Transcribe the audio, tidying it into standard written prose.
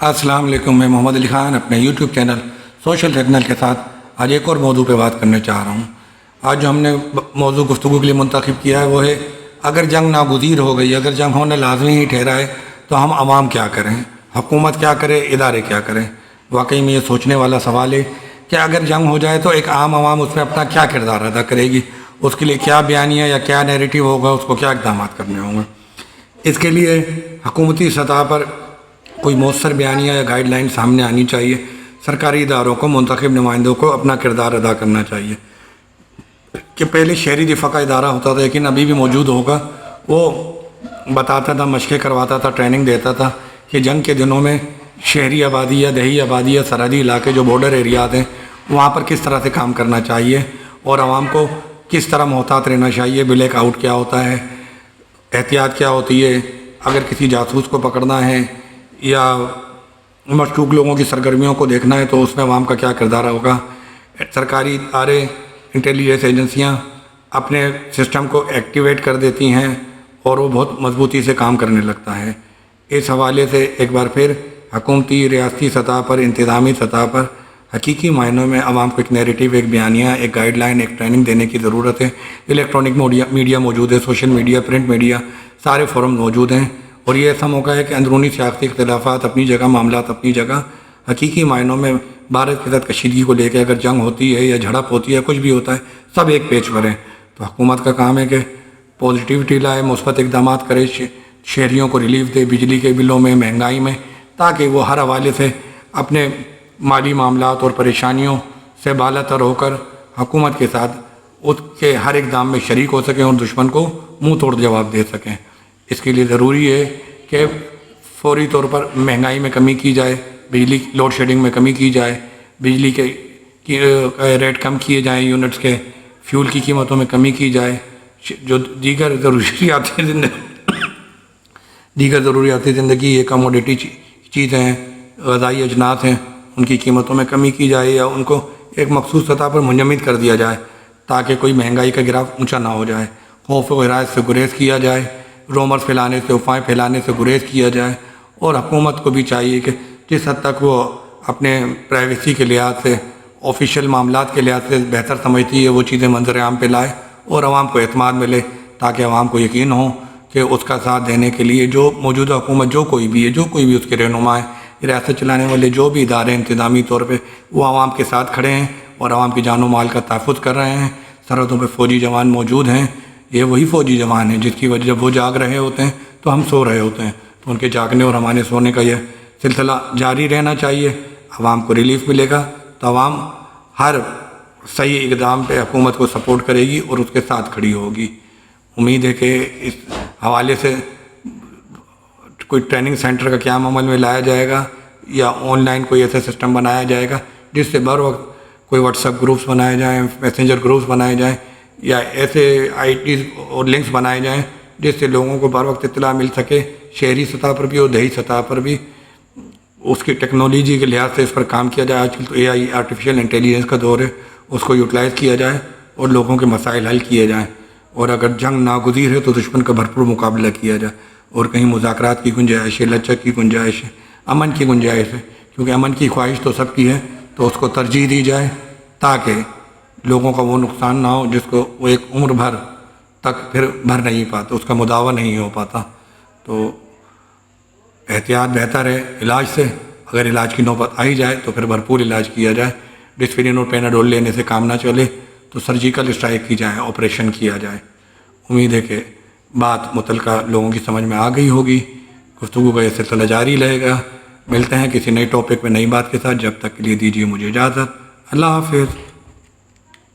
السلام علیکم، میں محمد علی خان اپنے یوٹیوب چینل سوشل سگنل کے ساتھ آج ایک اور موضوع پہ بات کرنے چاہ رہا ہوں۔ آج جو ہم نے موضوع گفتگو کے لیے منتخب کیا ہے وہ ہے اگر جنگ ناگزیر ہو گئی، اگر جنگ ہونا لازمی ہی ٹھہرا ہے تو ہم عوام کیا کریں، حکومت کیا کرے، ادارے کیا کریں۔ واقعی میں یہ سوچنے والا سوال ہے کہ اگر جنگ ہو جائے تو ایک عام عوام اس میں اپنا کیا کردار ادا کرے گی، اس کے لیے کیا بیانیہ یا کیا نیریٹو ہوگا، اس کو کیا اقدامات کرنے ہوں گے۔ اس کے لیے حکومتی سطح پر کوئی مؤثر بیانیہ یا گائیڈ لائن سامنے آنی چاہیے۔ سرکاری اداروں کو، منتخب نمائندوں کو اپنا کردار ادا کرنا چاہیے۔ کہ پہلے شہری دفاع کا ادارہ ہوتا تھا، لیکن ابھی بھی موجود ہوگا، وہ بتاتا تھا، مشقیں کرواتا تھا، ٹریننگ دیتا تھا کہ جنگ کے دنوں میں شہری آبادی یا دیہی آبادی یا سرحدی علاقے جو بارڈر ایریاز ہیں وہاں پر کس طرح سے کام کرنا چاہیے اور عوام کو کس طرح محتاط رہنا چاہیے، بلیک آؤٹ کیا ہوتا ہے، احتیاط کیا ہوتی ہے، اگر کسی جاسوس کو پکڑنا ہے یا مشکوک لوگوں کی سرگرمیوں کو دیکھنا ہے تو اس میں عوام کا کیا کردار ہوگا۔ سرکاری ادارے، انٹیلیجنس ایجنسیاں اپنے سسٹم کو ایکٹیویٹ کر دیتی ہیں اور وہ بہت مضبوطی سے کام کرنے لگتا ہے۔ اس حوالے سے ایک بار پھر حکومتی، ریاستی سطح پر، انتظامی سطح پر حقیقی معنوں میں عوام کو ایک نیریٹو، ایک بیانیہ، ایک گائیڈ لائن، ایک ٹریننگ دینے کی ضرورت ہے۔ الیکٹرانک میڈیا موجود ہے، سوشل میڈیا، پرنٹ میڈیا، سارے فورم موجود ہیں، اور یہ ایسا موقع ہے کہ اندرونی سیاسی اختلافات اپنی جگہ، معاملات اپنی جگہ، حقیقی معنوں میں بھارت کے ساتھ کشیدگی کو لے کے اگر جنگ ہوتی ہے یا جھڑپ ہوتی ہے، کچھ بھی ہوتا ہے، سب ایک پیج پر ہیں۔ تو حکومت کا کام ہے کہ پازیٹیوٹی لائے، مثبت اقدامات کرے، شہریوں کو ریلیف دے بجلی کے بلوں میں، مہنگائی میں، تاکہ وہ ہر حوالے سے اپنے مالی معاملات اور پریشانیوں سے بالا تر ہو کر حکومت کے ساتھ اس کے ہر اقدام میں شریک ہو سکیں اور دشمن کو منہ توڑ جواب دے سکیں۔ اس کے لیے ضروری ہے کہ فوری طور پر مہنگائی میں کمی کی جائے، بجلی لوڈ شیڈنگ میں کمی کی جائے، بجلی کے ریٹ کم کیے جائیں، یونٹس کے، فیول کی قیمتوں میں کمی کی جائے، جو دیگر ضروریاتی زندگی یہ کموڈیٹی چیزیں ہیں، غذائی اجناس ہیں، ان کی قیمتوں میں کمی کی جائے یا ان کو ایک مخصوص سطح پر منجمد کر دیا جائے تاکہ کوئی مہنگائی کا گراف اونچا نہ ہو جائے، خوف و حراس سے گریز کیا جائے، رومرز پھیلانے سے، افواہیں پھیلانے سے گریز کیا جائے۔ اور حکومت کو بھی چاہیے کہ جس حد تک وہ اپنے پرائیویسی کے لحاظ سے، آفیشیل معاملات کے لحاظ سے بہتر سمجھتی ہے، وہ چیزیں منظر عام پہ لائے اور عوام کو اعتماد ملے، تاکہ عوام کو یقین ہو کہ اس کا ساتھ دینے کے لیے جو موجودہ حکومت، جو کوئی بھی ہے، جو کوئی بھی اس کے رہنما ہے، ریاست چلانے والے جو بھی ادارے انتظامی طور پہ، وہ عوام کے ساتھ کھڑے ہیں اور عوام کی جان و مال کا تحفظ کر رہے ہیں۔ سرحدوں پہ فوجی جوان موجود ہیں، یہ وہی فوجی جوان ہیں جس کی وجہ جب وہ جاگ رہے ہوتے ہیں تو ہم سو رہے ہوتے ہیں، تو ان کے جاگنے اور ہمارے سونے کا یہ سلسلہ جاری رہنا چاہیے۔ عوام کو ریلیف ملے گا تو عوام ہر صحیح اقدام پہ حکومت کو سپورٹ کرے گی اور اس کے ساتھ کھڑی ہوگی۔ امید ہے کہ اس حوالے سے کوئی ٹریننگ سینٹر کا قیام عمل میں لایا جائے گا یا آن لائن کوئی ایسا سسٹم بنایا جائے گا جس سے بر وقت کوئی واٹس ایپ گروپس بنائے جائیں، میسنجر گروپس بنائے جائیں یا ایسے آئی ٹیز اور لنکس بنائے جائیں جس سے لوگوں کو بر وقت اطلاع مل سکے، شہری سطح پر بھی اور دیہی سطح پر بھی۔ اس کی ٹیکنالوجی کے لحاظ سے اس پر کام کیا جائے۔ آج کل تو اے آئی، آرٹیفیشیل انٹیلیجنس کا دور ہے، اس کو یوٹیلائز کیا جائے اور لوگوں کے مسائل حل کیے جائیں، اور اگر جنگ ناگزیر ہے تو دشمن کا بھرپور مقابلہ کیا جائے، اور کہیں مذاکرات کی گنجائش ہے، لچک کی گنجائش ہے، امن کی گنجائش ہے، کیونکہ امن کی خواہش تو سب کی ہے، تو اس کو ترجیح دی جائے تاکہ لوگوں کا وہ نقصان نہ ہو جس کو وہ ایک عمر بھر تک پھر بھر نہیں پاتا، اس کا مداوع نہیں ہو پاتا۔ تو احتیاط بہتر ہے علاج سے، اگر علاج کی نوبت آئی جائے تو پھر بھرپور علاج کیا جائے۔ ڈسپرین اور پیناڈول لینے سے کام نہ چلے تو سرجیکل اسٹرائک کی جائے، آپریشن کیا جائے۔ امید ہے کہ بات متعلقہ لوگوں کی سمجھ میں آ گئی ہوگی۔ گفتگو کا یہ سلسلہ جاری رہے گا۔ ملتے ہیں کسی نئے ٹاپک میں، نئی بات کے ساتھ۔ جب تک کے لیے دیجیے مجھے اجازت۔ اللہ حافظ۔